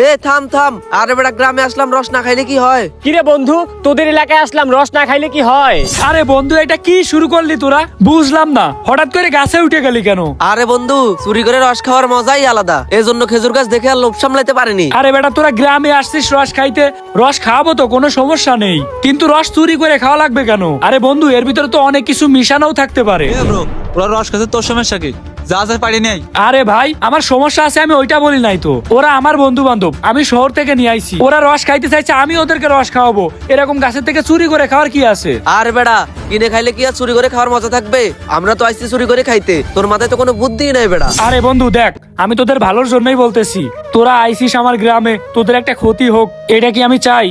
এ থাম থাম, আরে বেটা গ্রামে আসলাম, রস না খাইলে কি হয়? কিরে বন্ধু, তোদের এলাকায় আসলাম, রস না খাইলে কি হয়? আরে বন্ধু, এটা কি শুরু করলি তোরা? বুঝলাম না, হঠাৎ করে গাছে উঠে গেলি কেন? আরে বন্ধু, চুরি করে রস খাওয়ার মজাই আলাদা, এজন্য খেজুর গাছ দেখে আর লোভ সামলাইতে পারিনি। আরে বেটা, তোরা গ্রামে আসছিস রস খাইতে, রস খাওয়াবো তো, কোনো সমস্যা নেই, কিন্তু রস চুরি করে খাওয়া লাগবে কেন? আরে বন্ধু, এর ভিতরে তো অনেক কিছু মিশানোও থাকতে পারে। ওরা রস খাচ্ছে, তোর সমস্যা কি? যা যা পারি নাই। আরে ভাই, আমার সমস্যা আছে, আমি ওইটা বলি নাই তো। ওরা আমার বন্ধু বান্ধব, আমি শহর থেকে নিয়ে আইছি, ওরা রস খাইতে চাইছে, আমি ওদেরকে রস খাওয়াবো। এরকম গাছের থেকে চুরি করে খাওয়ার কি আছে? আর বেড়া, কিনে খাইলে কি আর চুরি করে খাওয়ার মজা থাকবে? আমরা তো আইছি চুরি করে খাইতে, তোর মাথায় তো কোনো বুদ্ধি নাই বেড়া। আরে বন্ধু দেখ, আমি তোদের ভালোর জন্যই বলতেছি, তোরা আইসিস আমার গ্রামে, তোদের একটা ক্ষতি হোক এটা কি আমি চাই?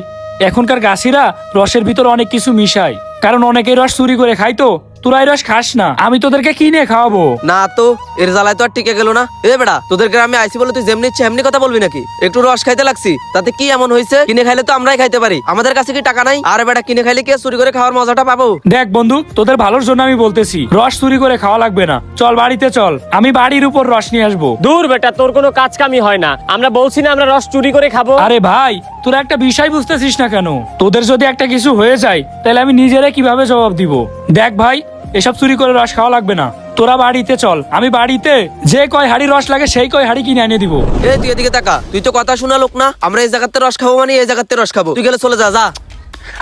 এখনকার গাছিরা রসের ভিতর অনেক কিছু মিশায়, কারণ অনেকেই রস চুরি করে খাই, তো তোরা এই রস খাস না, আমি তোদেরকে কিনে খাওয়াবো। না তো, এর জ্বালায় তো আর টিকে গেল না। এ বেড়া, তোদের গ্রামে আইছি বলে তুই যেমনি ইচ্ছে এমনি কথা বলবি নাকি? একটু রস খাইতে লাগছি, তাতে কি এমন হয়েছে? কিনে খাইলে তো আমরাই খাইতে পারি, আমাদের কাছে কি টাকা নাই? আরে বেড়া, কিনে খাইলে কি আর চুরি করে খাওয়ার মজাটা পাবো? দেখ বন্ধু, তোদের ভালোর জন্য আমি বলতেছি, রস চুরি করে খাওয়া লাগবে না, চল বাড়িতে চল, আমি বাড়ির উপর রস নিয়ে আসবো। দূর বেটা, তোর কোনো কাজ কামি হয় না, আমরা বলছি না আমরা রস চুরি করে খাবো? আরে ভাই, তোরা একটা বিষয় বুঝতেছিস না কেন? তোদের যদি একটা কিছু হয়ে যায়, তাহলে আমি নিজেরা কিভাবে জবাব দিব? দেখ ভাই, এসব চুরি করে রস খাওয়া লাগবে না, তোরা বাড়িতে চল, আমি বাড়িতে যে কয় হাড়ি রস লাগে সেই কয় হাড়ি কিনে এনে দিব। এ তুই এদিকে তাকা, তুই তো কথা শোনা লোক না। আমরা এই জায়গাতে রস খাবো মানে এই জায়গাতে রস খাবো, তুই গেলে চলে যা যা।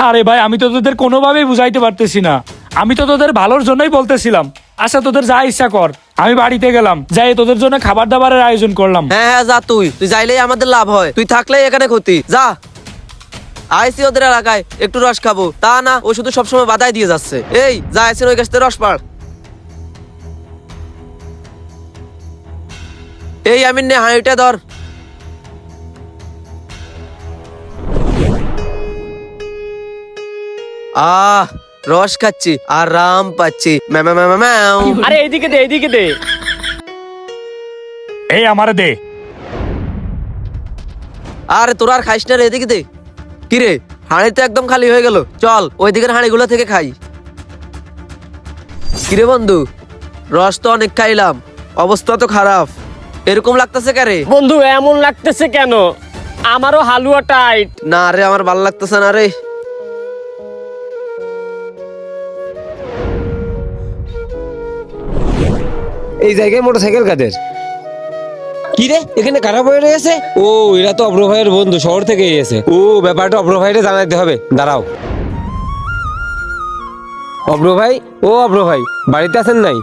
আরে ভাই, আমি তো তোদের কোনোভাবেই বুঝাইতে পারতেছি না, আমি তো তোদের ভালোর জন্যই বলতেছিলাম। আচ্ছা, তোদের যা ইচ্ছা কর, আমি বাড়িতে গেলাম, যাই তোদের জন্য খাবার দাবারের আয়োজন করলাম। হ্যাঁ হ্যাঁ যা, তুই যাইলেই আমাদের লাভ হয়, তুই থাকলেই এখানে ক্ষতি, যা। আইসি ওদের এলাকায়, একটু রস খাবো, তা না ও শুধু সবসময় বাধাই দিয়ে যাচ্ছে। এই যা, আইসি ওই গাছতে রস পাড়। এই আমিন নে, হাঁড়িটা ধর। রস খাচ্ছি, আরাম পাচ্ছি, ম্যাও ম্যাও ম্যাও ম্যাও। আরে এইদিকে দে, এইদিকে দে। এই আমারে দে। আরে তোরা আর খাইস না রে, এদিকে দে। কিরে, হাঁড়ি তো একদম খালি হয়ে গেল, চল ওই দিকের হাঁড়িগুলো থেকে খাই। কিরে বন্ধু, রস তো অনেক খাইলাম, অবস্থা তো খারাপ, এরকম লাগতেছে কে রে? বন্ধু এমন লাগতেছে কেন? আমারও হালুয়া টাইট। না রে, আমার ভালো লাগতেছে না রে। এই জায়গায় মোটরসাইকেল কাদের? কি রে, এখানে খারাপ হয়ে রয়েছে? ও, এরা তো অব্র ভাইয়ের বন্ধু, শহর থেকে এসেছে। ও, ব্যাপারটা অব্র ভাইরে জানাইতে হবে, দাঁড়াও। অব্র ভাই, ও অব্র ভাই, বাড়িতে আছেন নাই?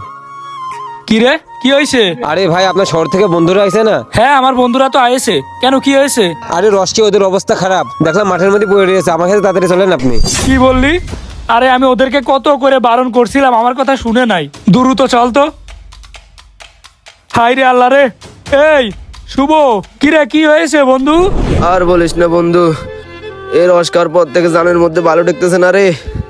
কি রে, কি হয়েছে? আরে ভাই, আপনার শহর থেকে বন্ধুরা আইছে না? হ্যাঁ, আমার বন্ধুরা তো আয়েছে, কেন কি হয়েছে? আরে রসকে ওদের অবস্থা খারাপ, দেখলাম মাঠের মধ্যে পড়ে রয়েছে, আমার কাছে তাড়াতাড়ি চলেন আপনি। কি বললি? আরে আমি ওদেরকে কত করে বারণ করছিলাম, আমার কথা শুনে নাই। দ্রুত চল তো। হাই রে আল্লাহ রে। এই শুভ, কিরে কি হয়েছে বন্ধু? আর বলিস না বন্ধু, এই রস খাওয়ার পর থেকে জানের মধ্যে ভালো ঠেকতেছে না রে।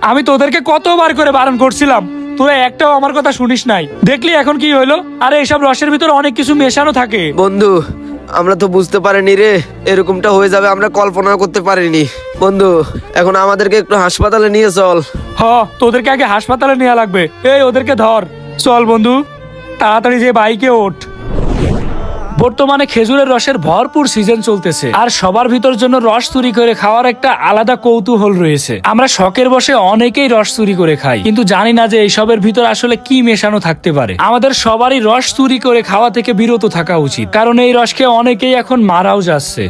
আমি তোদেরকে কতবার করে বারণ করছিলাম, তোরা একটাও আমার কথা শুনিস নাই। দেখলি এখন কি হইলো? আরে এসব রসের ভিতর অনেক কিছু মেশানো থাকে। বন্ধু, আমরা তো বুঝতে পারিনি রে এরকমটা হয়ে যাবে, আমরা কল্পনা করতে পারিনি। বন্ধু, এখন আমাদেরকে একটু হাসপাতালে নিয়ে চল। তোদেরকে আগে হাসপাতালে নেওয়া লাগবে। এই ওদেরকে ধর, চল বন্ধু, তাড়াতাড়ি যে বাইকে ওঠ। বর্তমানে খেজুরের রসের ভরপুর সিজন চলতেছে, আর সবার ভিতর জন্য রস চুরি করে খাওয়ার একটা আলাদা কৌতূহল রয়েছে। আমরা শখের বসে অনেকেই রস চুরি করে খাই, কিন্তু জানি না যে এইসবের ভিতর আসলে কি মেশানো থাকতে পারে। আমাদের সবারই রস চুরি করে খাওয়া থেকে বিরত থাকা উচিত, কারণ এই রসকে অনেকেই এখন মারাও যাচ্ছে।